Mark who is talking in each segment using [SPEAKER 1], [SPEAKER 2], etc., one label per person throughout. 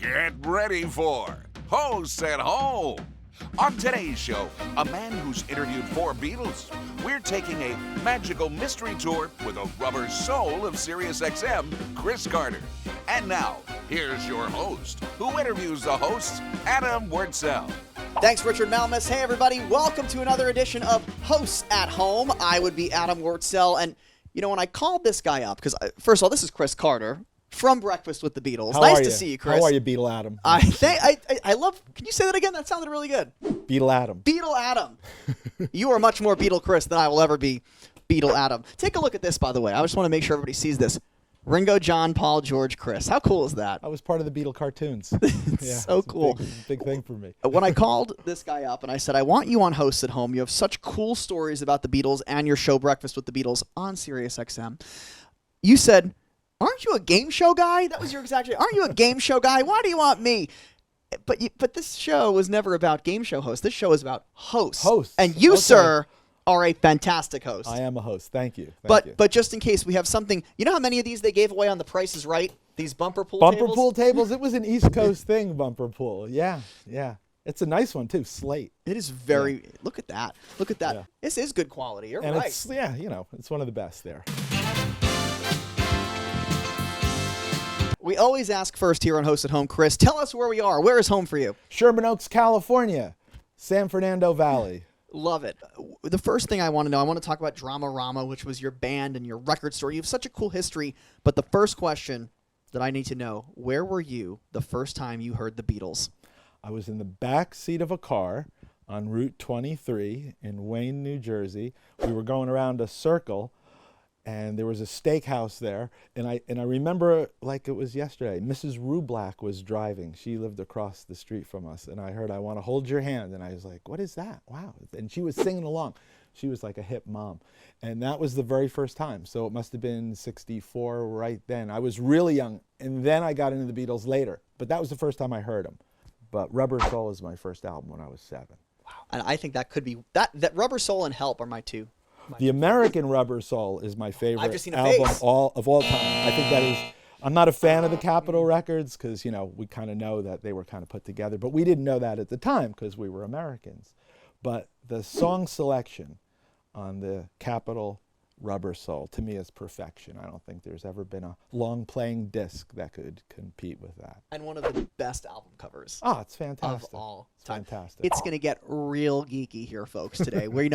[SPEAKER 1] Get ready for Hosts at Home. On today's show, a man who's interviewed 4 Beatles. We're taking a magical mystery tour with a rubber soul of SiriusXM, Chris Carter. And now, here's your host, who interviews the hosts, Adam Wurtzel.
[SPEAKER 2] Thanks, Richard Malmus. Hey, everybody. Welcome to another edition of Hosts at Home. I would be Adam Wurtzel. And, you know, when I called this guy up, because, first of all, this is Chris Carter from Breakfast with the Beatles. Nice to see you, Chris.
[SPEAKER 3] How are you, Beatle Adam?
[SPEAKER 2] I love, can you say that again? That sounded really good.
[SPEAKER 3] Beatle Adam.
[SPEAKER 2] Beatle Adam. You are much more Beatle Chris than I will ever be Beatle Adam. Take a look at this, by the way. I just want to make sure everybody sees this. Ringo, John, Paul, George, Chris. How cool is that?
[SPEAKER 3] I was part of the Beatle cartoons.
[SPEAKER 2] So cool.
[SPEAKER 3] Big thing for me.
[SPEAKER 2] When I called this guy up and I said, I want you on Hosts at Home. You have such cool stories about the Beatles and your show Breakfast with the Beatles on SiriusXM. You said, aren't you a game show guy? That was your exact. Aren't you a game show guy? Why do you want me? But this show was never about game show hosts. This show is about hosts.
[SPEAKER 3] Hosts.
[SPEAKER 2] And you, sir, are a fantastic host.
[SPEAKER 3] I am a host. Thank you.
[SPEAKER 2] But just in case we have something, you know how many of these they gave away on The Price is Right? These bumper pool tables?
[SPEAKER 3] Bumper pool tables. It was an East Coast thing, bumper pool. Yeah. It's a nice one, too. Slate.
[SPEAKER 2] It is very, look at that. Look at that.
[SPEAKER 3] Yeah.
[SPEAKER 2] This is good quality. You're
[SPEAKER 3] and
[SPEAKER 2] right.
[SPEAKER 3] It's, it's one of the best there.
[SPEAKER 2] We always ask first here on Hosts at Home, Chris, tell us where we are. Where is home for you?
[SPEAKER 3] Sherman Oaks, California. San Fernando Valley.
[SPEAKER 2] Love it. The first thing I want to know, I want to talk about Dramarama, which was your band and your record store. You have such a cool history. But the first question that I need to know, where were you the first time you heard the Beatles?
[SPEAKER 3] I was in the back seat of a car on Route 23 in Wayne, New Jersey. We were going around a circle, and there was a steakhouse there. And I remember like it was yesterday. Mrs. Rublack was driving. She lived across the street from us. And I heard, I want to hold your hand. And I was like, what is that? Wow. And she was singing along. She was like a hip mom. And that was the very first time. So it must have been 64 right then. I was really young. And then I got into the Beatles later. But that was the first time I heard them. But Rubber Soul is my first album when I was 7.
[SPEAKER 2] Wow. And I think that could be, that Rubber Soul and Help are my two.
[SPEAKER 3] The American Rubber Soul is my favorite album
[SPEAKER 2] face.
[SPEAKER 3] of all time. I think that is, I'm not a fan of the Capitol records because, we kind of know that they were kind of put together, but we didn't know that at the time because we were Americans. But the song selection on the Capitol Rubber Soul, to me, is perfection. I don't think there's ever been a long-playing disc that could compete with that.
[SPEAKER 2] And one of the best album covers.
[SPEAKER 3] Oh, it's fantastic.
[SPEAKER 2] Of all
[SPEAKER 3] it's
[SPEAKER 2] time.
[SPEAKER 3] Fantastic.
[SPEAKER 2] It's going to get real geeky here, folks, today. We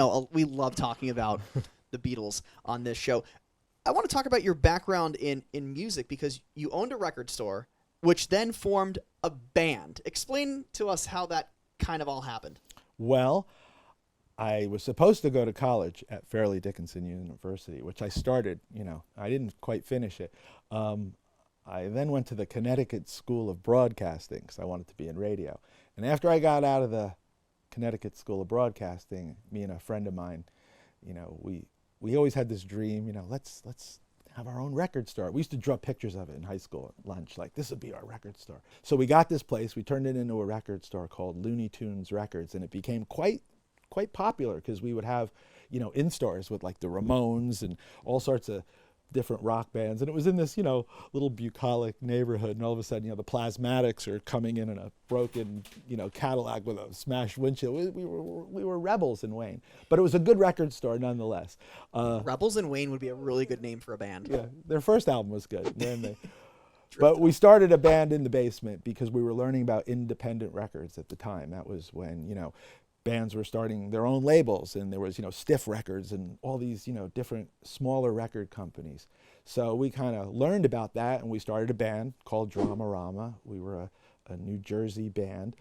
[SPEAKER 2] love talking about the Beatles on this show. I want to talk about your background in music because you owned a record store, which then formed a band. Explain to us how that kind of all happened.
[SPEAKER 3] Well, I was supposed to go to college at Fairleigh Dickinson University, which I started, I didn't quite finish it. I then went to the Connecticut School of Broadcasting because I wanted to be in radio. And after I got out of the Connecticut School of Broadcasting, me and a friend of mine, we always had this dream, let's have our own record store. We used to draw pictures of it in high school at lunch, like this would be our record store. So we got this place, we turned it into a record store called Looney Tunes Records, and it became quite popular because we would have, in stores with like the Ramones and all sorts of different rock bands. And it was in this, little bucolic neighborhood. And all of a sudden, the Plasmatics are coming in a broken, Cadillac with a smashed windshield. We were rebels in Wayne. But it was a good record store nonetheless.
[SPEAKER 2] Rebels in Wayne would be a really good name for a band.
[SPEAKER 3] Yeah, their first album was good. But we started a band in the basement because we were learning about independent records at the time. That was when, bands were starting their own labels, and there was, Stiff Records and all these, different smaller record companies. So we kind of learned about that, and we started a band called Dramarama. We were a New Jersey band.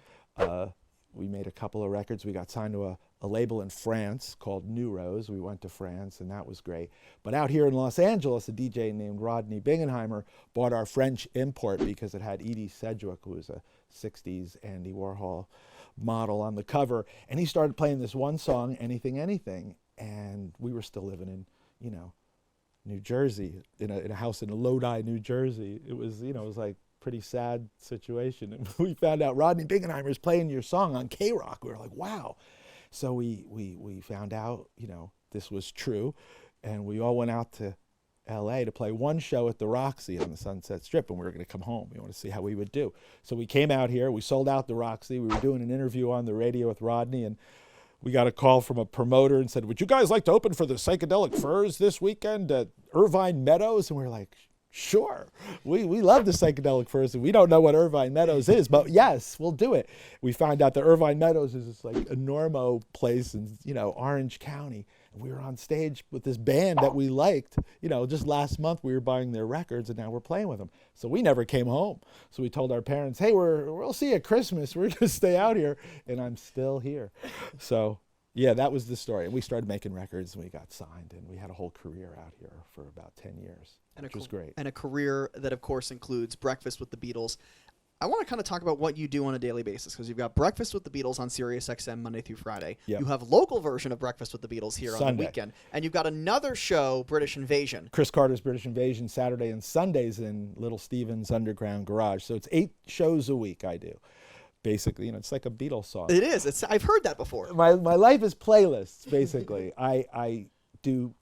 [SPEAKER 3] We made a couple of records. We got signed to a label in France called New Rose. We went to France, and that was great. But out here in Los Angeles, a DJ named Rodney Bingenheimer bought our French import because it had Edie Sedgwick, who was a 60s Andy Warhol model on the cover, and he started playing this one song, Anything Anything, and we were still living in New Jersey, in a house in Lodi, New Jersey. It was it was like pretty sad situation, and we found out Rodney Bingenheimer is playing your song on K-Rock. We were like, wow. So we found out this was true, and we all went out to L.A. to play one show at the Roxy on the Sunset Strip, and we were going to come home. We wanted to see how we would do. So we came out here. We sold out the Roxy. We were doing an interview on the radio with Rodney, and we got a call from a promoter and said, would you guys like to open for the Psychedelic Furs this weekend at Irvine Meadows? And we were like, sure. We love the Psychedelic Furs, and we don't know what Irvine Meadows is, but yes, we'll do it. We found out that Irvine Meadows is this like enormo place in, Orange County. And we were on stage with this band that we liked. Just last month we were buying their records, and now we're playing with them. So we never came home. So we told our parents, hey, we'll see you at Christmas. We're going to stay out here, and I'm still here. So yeah, that was the story. And we started making records, and we got signed, and we had a whole career out here for about 10 years, which was great.
[SPEAKER 2] And a career that, of course, includes Breakfast with the Beatles. I want to kind of talk about what you do on a daily basis, because you've got Breakfast with the Beatles on SiriusXM Monday through Friday.
[SPEAKER 3] Yep.
[SPEAKER 2] You have local version of Breakfast with the Beatles here
[SPEAKER 3] Sunday
[SPEAKER 2] on the weekend. And you've got another show, British Invasion.
[SPEAKER 3] Chris Carter's British Invasion, Saturday and Sundays in Little Steven's Underground Garage. So it's 8 shows a week I do. Basically, it's like a Beatles song.
[SPEAKER 2] It is. I've heard that before.
[SPEAKER 3] My life is playlists, basically. I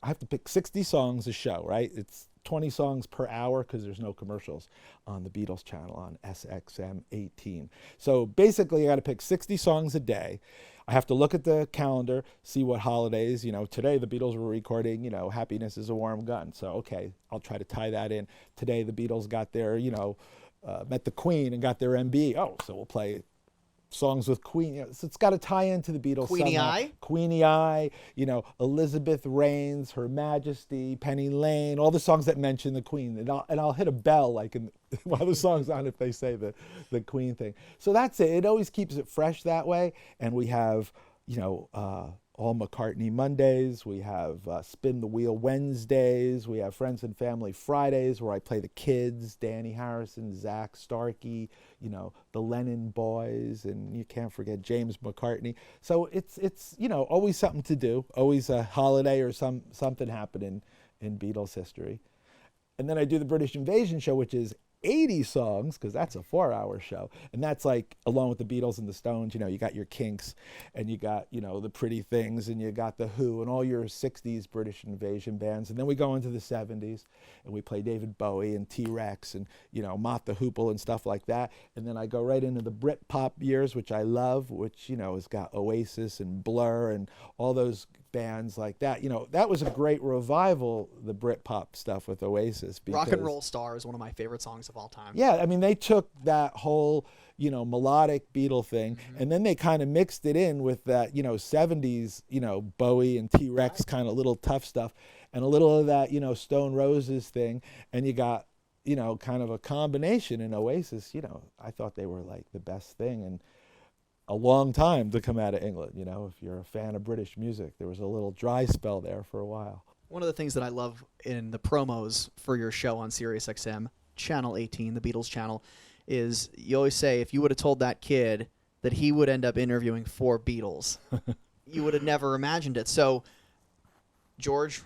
[SPEAKER 3] have to pick 60 songs a show, right? It's 20 songs per hour because there's no commercials on the Beatles Channel on SXM 18. So basically, I got to pick 60 songs a day. I have to look at the calendar, see what holidays, today the Beatles were recording, Happiness is a Warm Gun. So, okay, I'll try to tie that in. Today the Beatles got their, met the Queen and got their MB. Oh, so we'll play songs with Queen. So it's got to tie into the Beatles.
[SPEAKER 2] Queenie Eye?
[SPEAKER 3] Queenie Eye, Elizabeth Reigns, Her Majesty, Penny Lane, all the songs that mention the Queen. And I'll hit a bell like in while the song's on if they say the Queen thing. So that's it. It always keeps it fresh that way. And we have, all McCartney Mondays. We have Spin the Wheel Wednesdays. We have Friends and Family Fridays where I play the kids, Danny Harrison, Zach Starkey, the Lennon Boys, and you can't forget James McCartney. So it's always something to do, always a holiday or something happening in Beatles history. And then I do the British Invasion show, which is 80 songs, because that's a 4-hour show. And that's like, along with the Beatles and the Stones, you got your Kinks, and you got, the Pretty Things, and you got the Who, and all your 60s British Invasion bands. And then we go into the 70s, and we play David Bowie and T-Rex and, Mott the Hoople and stuff like that. And then I go right into the Britpop years, which I love, which, has got Oasis and Blur and all those bands like that. That was a great revival, the Britpop stuff with Oasis.
[SPEAKER 2] Rock and Roll Star is one of my favorite songs of all time.
[SPEAKER 3] Yeah, I mean, they took that whole, melodic Beatle thing, and then they kind of mixed it in with that, 70s, Bowie and T-Rex kind of little tough stuff, and a little of that, Stone Roses thing, and you got, kind of a combination in Oasis. I thought they were like the best thing, and a long time to come out of England. If you're a fan of British music, there was a little dry spell there for a while.
[SPEAKER 2] One of the things that I love in the promos for your show on SiriusXM, Channel 18, the Beatles Channel, is you always say if you would have told that kid that he would end up interviewing 4 Beatles, you would have never imagined it. So George,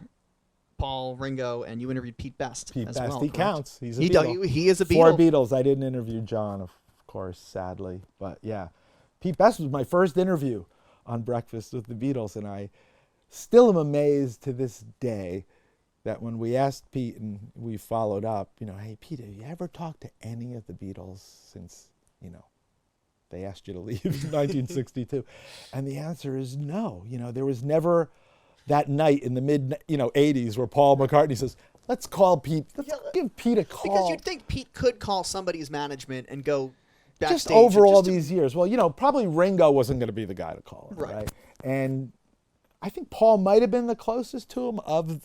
[SPEAKER 2] Paul, Ringo, and you interviewed Pete Best as
[SPEAKER 3] Best,
[SPEAKER 2] well.
[SPEAKER 3] he
[SPEAKER 2] correct?
[SPEAKER 3] Counts. He's a Beatle.
[SPEAKER 2] He is a Beatle.
[SPEAKER 3] 4 Beatles. I didn't interview John, of course, sadly. But yeah, Pete Best was my first interview on Breakfast with the Beatles, and I still am amazed to this day that when we asked Pete and we followed up, hey, Pete, have you ever talked to any of the Beatles since, they asked you to leave in 1962? And the answer is no. There was never that night in the mid, 80s where Paul McCartney says, let's call Pete. Let's give Pete a call.
[SPEAKER 2] Because you'd think Pete could call somebody's management and go backstage.
[SPEAKER 3] Just over all these years. Well, probably Ringo wasn't going to be the guy to call him, right? And I think Paul might have been the closest to him of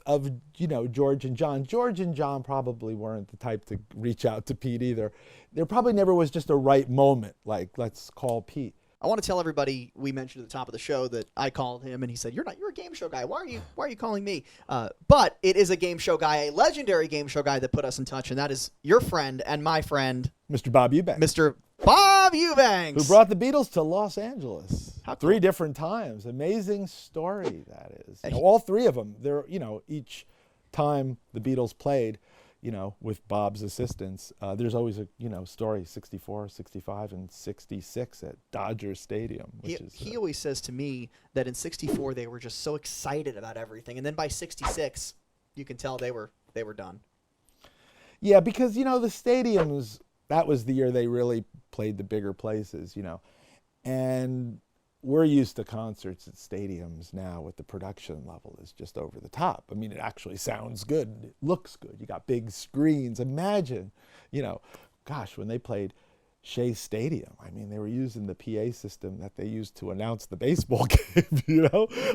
[SPEAKER 3] George and John. George and John probably weren't the type to reach out to Pete either. There probably never was just a right moment, like, let's call Pete.
[SPEAKER 2] I want to tell everybody, we mentioned at the top of the show that I called him and he said, you're a game show guy. Why are you calling me? But it is a game show guy, a legendary game show guy that put us in touch, and that is your friend and my friend,
[SPEAKER 3] Mr. Bob Eubanks.
[SPEAKER 2] Mr. Bob Eubanks.
[SPEAKER 3] Who brought the Beatles to Los Angeles.
[SPEAKER 2] How cool.
[SPEAKER 3] 3 different times. Amazing story that is. All 3 of them. They're, each time the Beatles played, with Bob's assistance, there's always a, story, 64, 65, and 66 at Dodger Stadium.
[SPEAKER 2] He always says to me that in 64 they were just so excited about everything. And then by 66, you can tell they were they were done.
[SPEAKER 3] Yeah, because, the stadiums, that was the year they really played the bigger places, and we're used to concerts at stadiums now with the production level is just over the top. I mean, it actually sounds good. It looks good. You got big screens. Imagine, gosh, when they played Shea Stadium, I mean, they were using the PA system that they used to announce the baseball game,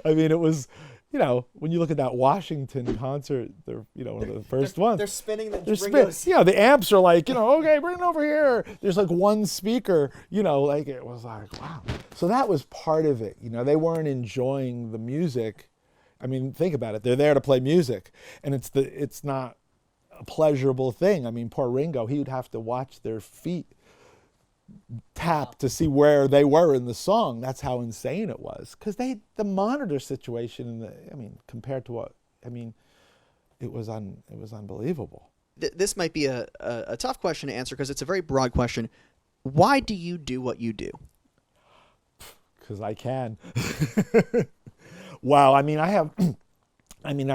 [SPEAKER 3] I mean, it was, when you look at that Washington concert, they're, one of the first ones.
[SPEAKER 2] They're spinning the
[SPEAKER 3] ringos. The amps are like, okay, bring it over here. There's like one speaker, like it was like, wow. So that was part of it. They weren't enjoying the music. I mean, think about it. They're there to play music, and it's not a pleasurable thing. I mean, poor Ringo, he would have to watch their feet tap to see where they were in the song. That's how insane it was. Because the monitor situation compared to what, it was unbelievable.
[SPEAKER 2] This might be a tough question to answer because it's a very broad question. Why do you do what you do?
[SPEAKER 3] Because I can. Wow. I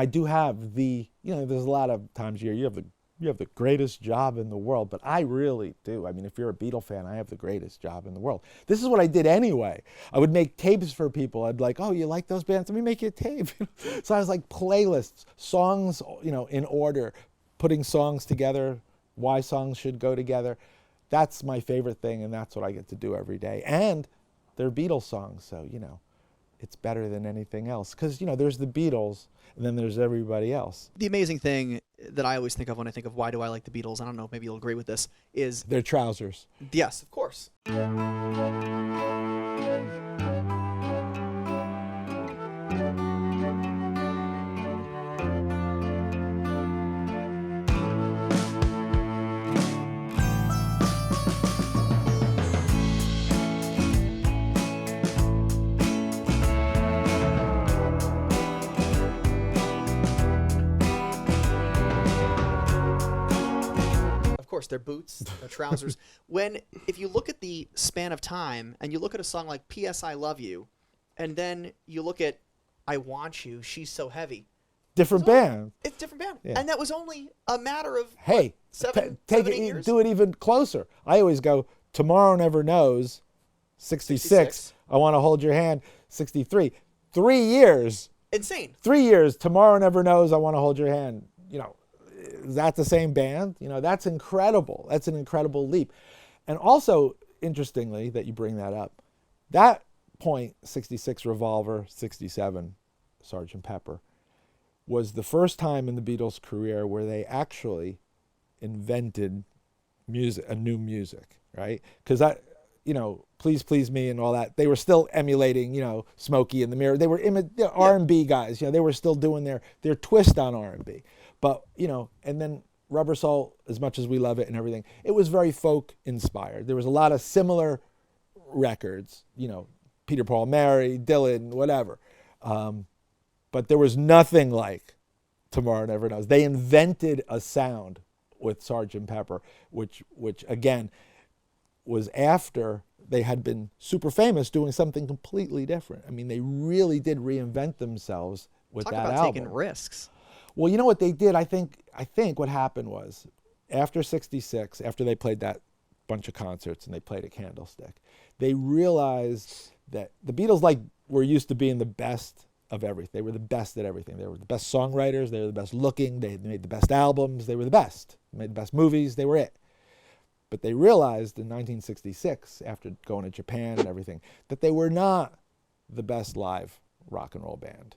[SPEAKER 3] do have there's a lot of times a year you have the greatest job in the world, but I really do. I mean, if you're a Beatle fan, I have the greatest job in the world. This is what I did anyway. I would make tapes for people. I'd be like, oh, you like those bands? Let me make you a tape. So I was like playlists, songs, in order, putting songs together, why songs should go together. That's my favorite thing, and that's what I get to do every day. And they're Beatles songs, so, it's better than anything else. Because, there's the Beatles, and then there's everybody else.
[SPEAKER 2] The amazing thing that I always think of when I think of why do I like the Beatles, I don't know, maybe you'll agree with this, is...
[SPEAKER 3] Their trousers.
[SPEAKER 2] Yes, of course. Their boots, their trousers. If you look at the span of time and you look at a song like P.S. I Love You, and then you look at I Want You, She's So Heavy.
[SPEAKER 3] Different band.
[SPEAKER 2] It's a different band.
[SPEAKER 3] Yeah.
[SPEAKER 2] And that was only a matter of
[SPEAKER 3] seven,
[SPEAKER 2] 8 years.
[SPEAKER 3] Do it even closer. I always go, Tomorrow Never Knows, 66. I Want to Hold Your Hand, 63. 3 years.
[SPEAKER 2] Insane.
[SPEAKER 3] 3 years. Tomorrow Never Knows, I Want to Hold Your Hand. Is that the same band? That's incredible. That's an incredible leap. And also, interestingly, that you bring that up, that point, 66 Revolver, 67 Sgt. Pepper, was the first time in the Beatles' career where they actually invented a new music, right? Because Please Please Me and all that, they were still emulating, Smokey in the Mirror. They were R&B guys. They were still doing their twist on R&B. But, and then Rubber Soul, as much as we love it and everything, it was very folk inspired. There was a lot of similar records, Peter, Paul, Mary, Dylan, whatever. But there was nothing like Tomorrow Never Knows. They invented a sound with Sgt. Pepper, which again, was after they had been super famous doing something completely different. I mean, they really did reinvent themselves with that album.
[SPEAKER 2] Talk about taking risks.
[SPEAKER 3] Well, you know what they did? I think what happened was after 66, after they played that bunch of concerts and they played at Candlestick, they realized that the Beatles were used to being the best of everything. They were the best at everything. They were the best songwriters. They were the best looking. They made the best albums. They were the best. They made the best movies. They were it. But they realized in 1966, after going to Japan and everything, that they were not the best live rock and roll band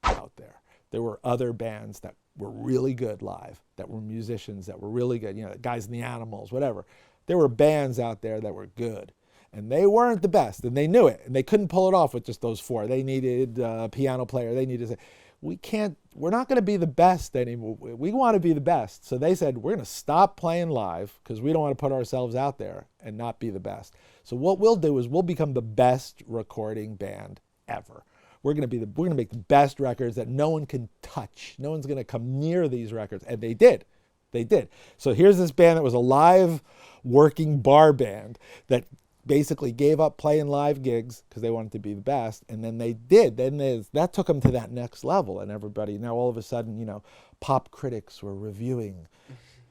[SPEAKER 3] out there. There were other bands that were really good live, that were musicians that were really good, Guys and the Animals, whatever. There were bands out there that were good. And they weren't the best, and they knew it. And they couldn't pull it off with just those four. They needed a piano player. They needed we're not going to be the best anymore. We want to be the best. So they said, we're going to stop playing live because we don't want to put ourselves out there and not be the best. So what we'll do is we'll become the best recording band ever. We're going to make the best records that no one can touch. No one's going to come near these records. And they did. They did. So here's this band that was a live working bar band that basically gave up playing live gigs because they wanted to be the best, and then they did. That took them to that next level, and everybody, now all of a sudden, you know, pop critics were reviewing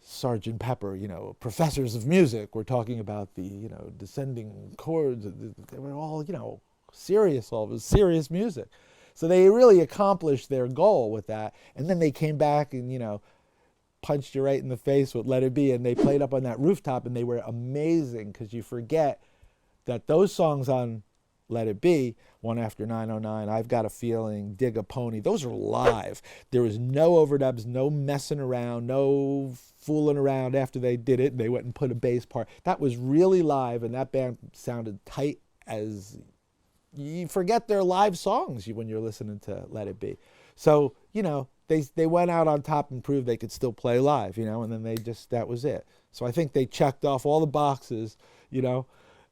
[SPEAKER 3] Sgt. Pepper, you know, professors of music were talking about the, you know, descending chords. They were all, you know, serious, all of it, serious music. So they really accomplished their goal with that, and then they came back and, you know, punched you right in the face with Let It Be, and they played up on that rooftop, and they were amazing, because you forget that those songs on Let It Be, One After 909, I've Got a Feeling, Dig a Pony, those are live. There was no overdubs, no messing around, no fooling around after they did it and they went and put a bass part. That was really live, and that band sounded tight as... You forget their live songs when you're listening to Let It Be. So, you know, they went out on top and proved they could still play live, you know, and then that was it. So I think they checked off all the boxes, you know,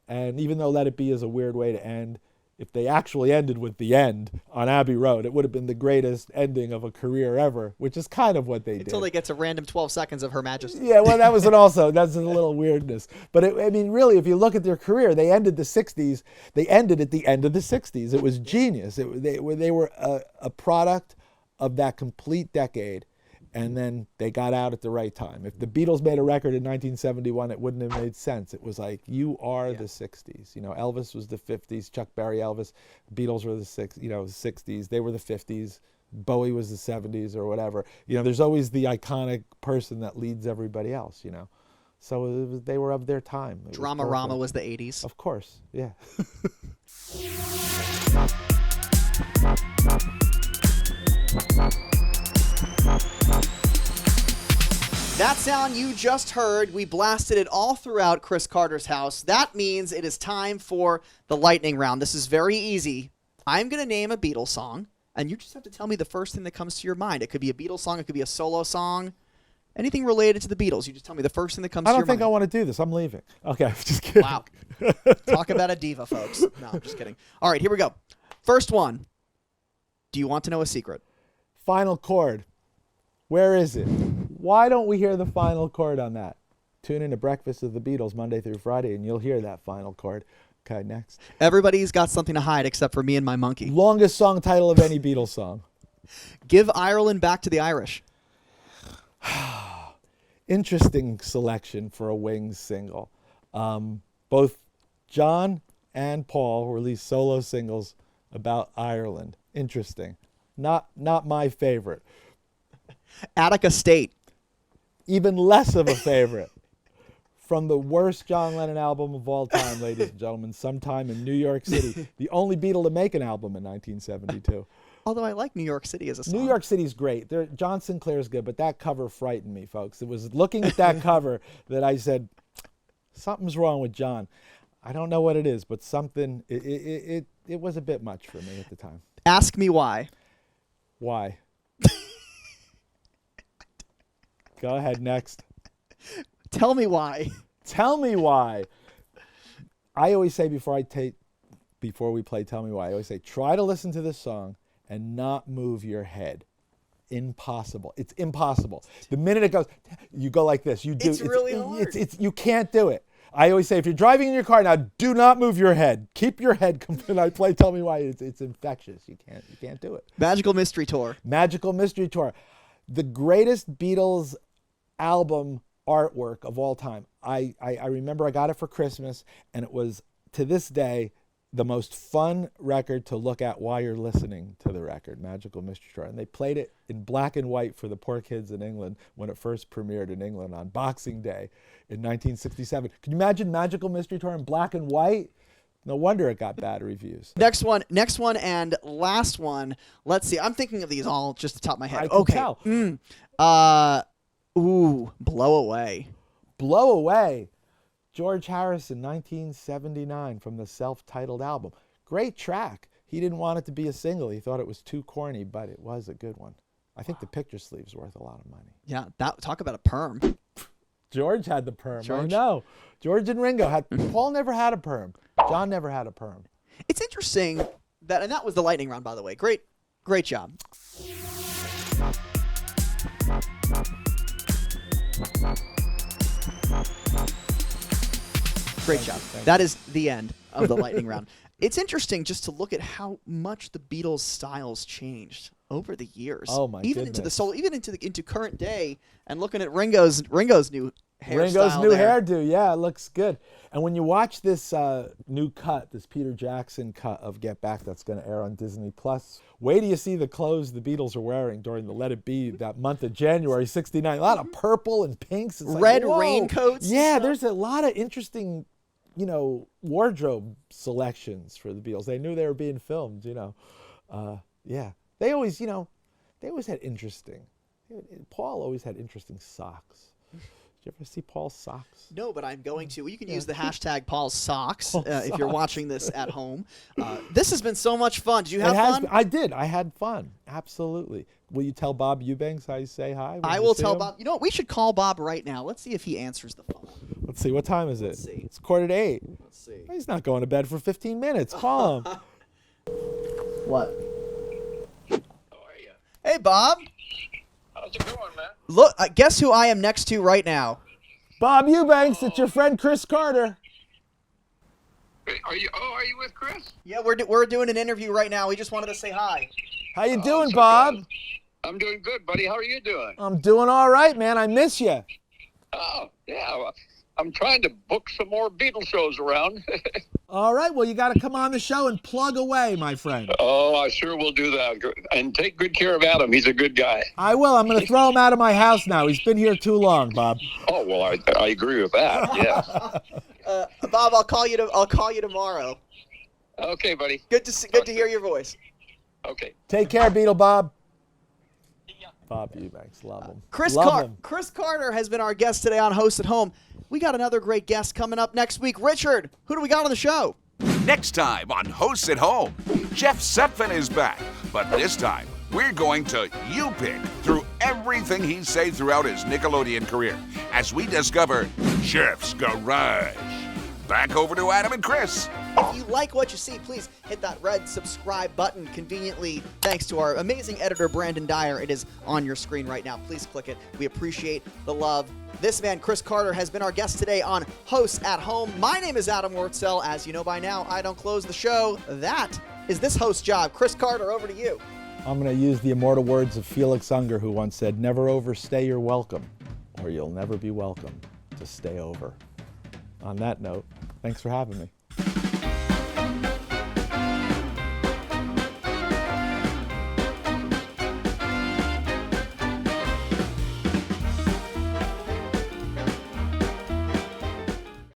[SPEAKER 3] and even though Let It Be is a weird way to end, if they actually ended with the end on Abbey Road, it would have been the greatest ending of a career ever, which is kind of what they did.
[SPEAKER 2] Until they get to random 12 seconds of Her Majesty.
[SPEAKER 3] Yeah, well, that's a little weirdness. But I mean, really, if you look at their career, they ended the 60s. They ended at the end of the 60s. It was genius. They were a product of that complete decade, and then they got out at the right time. If the Beatles made a record in 1971, it wouldn't have made sense. It was like, you are the 60s. You know, Elvis was the 50s, Chuck Berry, Elvis. Beatles were the 60s. They were the 50s. Bowie was the 70s or whatever. You know, there's always the iconic person that leads everybody else, you know. So they were of their time.
[SPEAKER 2] Drama-Rama was the 80s.
[SPEAKER 3] Of course, yeah.
[SPEAKER 2] That sound you just heard, we blasted it all throughout Chris Carter's house. That means it is time for the lightning round. This is very easy. I'm going to name a Beatles song, and you just have to tell me the first thing that comes to your mind. It could be a Beatles song. It could be a solo song. Anything related to the Beatles. You just tell me the first thing that comes to your mind.
[SPEAKER 3] I don't think I want to do this. I'm leaving. Okay, I'm just kidding.
[SPEAKER 2] Wow. Talk about a diva, folks. No, I'm just kidding. All right, here we go. First one. Do you want to know a secret?
[SPEAKER 3] Final chord. Where is it? Why don't we hear the final chord on that? Tune in to Breakfast with the Beatles Monday through Friday, and you'll hear that final chord. Okay, next.
[SPEAKER 2] Everybody's got something to hide except for me and my monkey.
[SPEAKER 3] Longest song title of any Beatles song.
[SPEAKER 2] Give Ireland back to the Irish.
[SPEAKER 3] Interesting selection for a Wings single. Both John and Paul released solo singles about Ireland. Interesting. Not my favorite.
[SPEAKER 2] Attica State.
[SPEAKER 3] Even less of a favorite. From the worst John Lennon album of all time, ladies and gentlemen, Sometime in New York City. The only Beatle to make an album in 1972.
[SPEAKER 2] Although I like New York City as a song.
[SPEAKER 3] New York City's great. John Sinclair's good, but that cover frightened me, folks. It was looking at that cover that I said, something's wrong with John. I don't know what it is, but something, it was a bit much for me at the time.
[SPEAKER 2] Ask me why.
[SPEAKER 3] Why? Go ahead, next.
[SPEAKER 2] Tell me why.
[SPEAKER 3] Tell me why. I always say before we play Tell Me Why, I always say, try to listen to this song and not move your head. Impossible. It's impossible. The minute it goes, you go like this.
[SPEAKER 2] It's really hard.
[SPEAKER 3] You can't do it. I always say, if you're driving in your car now, do not move your head. Keep your head. When I play Tell Me Why, it's infectious. You can't do it.
[SPEAKER 2] Magical Mystery Tour.
[SPEAKER 3] Magical Mystery Tour. The greatest Beatles album artwork of all time. I remember I got it for Christmas, and it was, to this day, the most fun record to look at while you're listening to the record, Magical Mystery Tour. And they played it in black and white for the poor kids in England when it first premiered in England on Boxing Day in 1967. Can you imagine Magical Mystery Tour in black and white? No wonder it got bad reviews.
[SPEAKER 2] Next one and last one. Let's see. I'm thinking of these all just the top of my head.
[SPEAKER 3] I can
[SPEAKER 2] tell. Blow Away.
[SPEAKER 3] Blow Away. George Harrison, 1979, from the self-titled album. Great track. He didn't want it to be a single. He thought it was too corny, but it was a good one. I think the picture sleeve's worth a lot of money.
[SPEAKER 2] Yeah, talk about a perm.
[SPEAKER 3] George had the perm.
[SPEAKER 2] George.
[SPEAKER 3] I know. George and Ringo had. Paul never had a perm. John never had a perm.
[SPEAKER 2] It's interesting and that was the lightning round, by the way. Great job. Great job. That is the end of the lightning round. It's interesting just to look at how much the Beatles' styles changed over the years.
[SPEAKER 3] Oh my
[SPEAKER 2] even
[SPEAKER 3] goodness.
[SPEAKER 2] into the soul, even into current day, and looking at Ringo's new hairstyle.
[SPEAKER 3] Ringo's new
[SPEAKER 2] there.
[SPEAKER 3] hairdo, yeah, it looks good. And when you watch this new cut, this Peter Jackson cut of Get Back that's going to air on Disney Plus, wait till you see the clothes the Beatles are wearing during the Let It Be that month of January '69. A lot of purple and pinks. It's
[SPEAKER 2] Red
[SPEAKER 3] like, whoa.
[SPEAKER 2] raincoats and
[SPEAKER 3] Yeah,
[SPEAKER 2] stuff.
[SPEAKER 3] there's a lot of interesting, wardrobe selections for the Beatles. They knew they were being filmed, yeah. They always had interesting. Paul always had interesting socks. Did you ever see Paul's socks?
[SPEAKER 2] No, but I'm going to. You can use the hashtag Paul's Socks if you're watching this at home. This has been so much fun. Did you have fun?
[SPEAKER 3] I did. I had fun. Absolutely. Will you tell Bob Eubanks how you say hi? when
[SPEAKER 2] I
[SPEAKER 3] you
[SPEAKER 2] will
[SPEAKER 3] see
[SPEAKER 2] tell
[SPEAKER 3] him?
[SPEAKER 2] Bob. You know what? We should call Bob right now. Let's see if he answers the phone.
[SPEAKER 3] Let's see. What time is it?
[SPEAKER 2] Let's see.
[SPEAKER 3] It's 7:45.
[SPEAKER 2] Let's see.
[SPEAKER 3] He's not going to bed for 15 minutes. Call him.
[SPEAKER 2] What?
[SPEAKER 4] How are you?
[SPEAKER 2] Hey, Bob.
[SPEAKER 4] How's it going, man?
[SPEAKER 2] Look, guess who I am next to right now?
[SPEAKER 3] Bob Eubanks, it's your friend Chris Carter.
[SPEAKER 4] Are you with Chris?
[SPEAKER 2] Yeah, we're doing an interview right now. We just wanted to say hi.
[SPEAKER 3] How you doing,
[SPEAKER 4] so
[SPEAKER 3] Bob?
[SPEAKER 4] good. I'm doing good, buddy. How are you doing?
[SPEAKER 3] I'm doing all right, man. I miss you.
[SPEAKER 4] Oh, yeah. Well, I'm trying to book some more Beatles shows around.
[SPEAKER 3] All right, well, you got to come on the show and plug away, my friend.
[SPEAKER 4] Oh, I sure will do that. And take good care of Adam. He's a good guy.
[SPEAKER 3] I will. I'm going to throw him out of my house now. He's been here too long, Bob.
[SPEAKER 4] Oh, well, I agree with that. Yes.
[SPEAKER 2] Bob, I'll call you tomorrow.
[SPEAKER 4] Okay, buddy.
[SPEAKER 2] Good to hear your voice.
[SPEAKER 4] Okay.
[SPEAKER 3] Take care, Beetle Bob. Bob Eubanks, love him. Love him.
[SPEAKER 2] Chris Carter has been our guest today on Host at Home. We got another great guest coming up next week. Richard, who do we got on the show?
[SPEAKER 1] Next time on Hosts at Home, Jeff Sepfin is back. But this time, we're going to You Pick through everything he said throughout his Nickelodeon career as we discover Jeff's Garage. Back over to Adam and Chris.
[SPEAKER 2] If you like what you see, please hit that red subscribe button conveniently. Thanks to our amazing editor, Brandon Dyer. It is on your screen right now. Please click it. We appreciate the love. This man, Chris Carter, has been our guest today on Hosts at Home. My name is Adam Wurtzel. As you know by now, I don't close the show. That is this host's job. Chris Carter, over to you.
[SPEAKER 3] I'm going to use the immortal words of Felix Unger, who once said, "Never overstay your welcome, or you'll never be welcome to stay over." On that note, thanks for having me.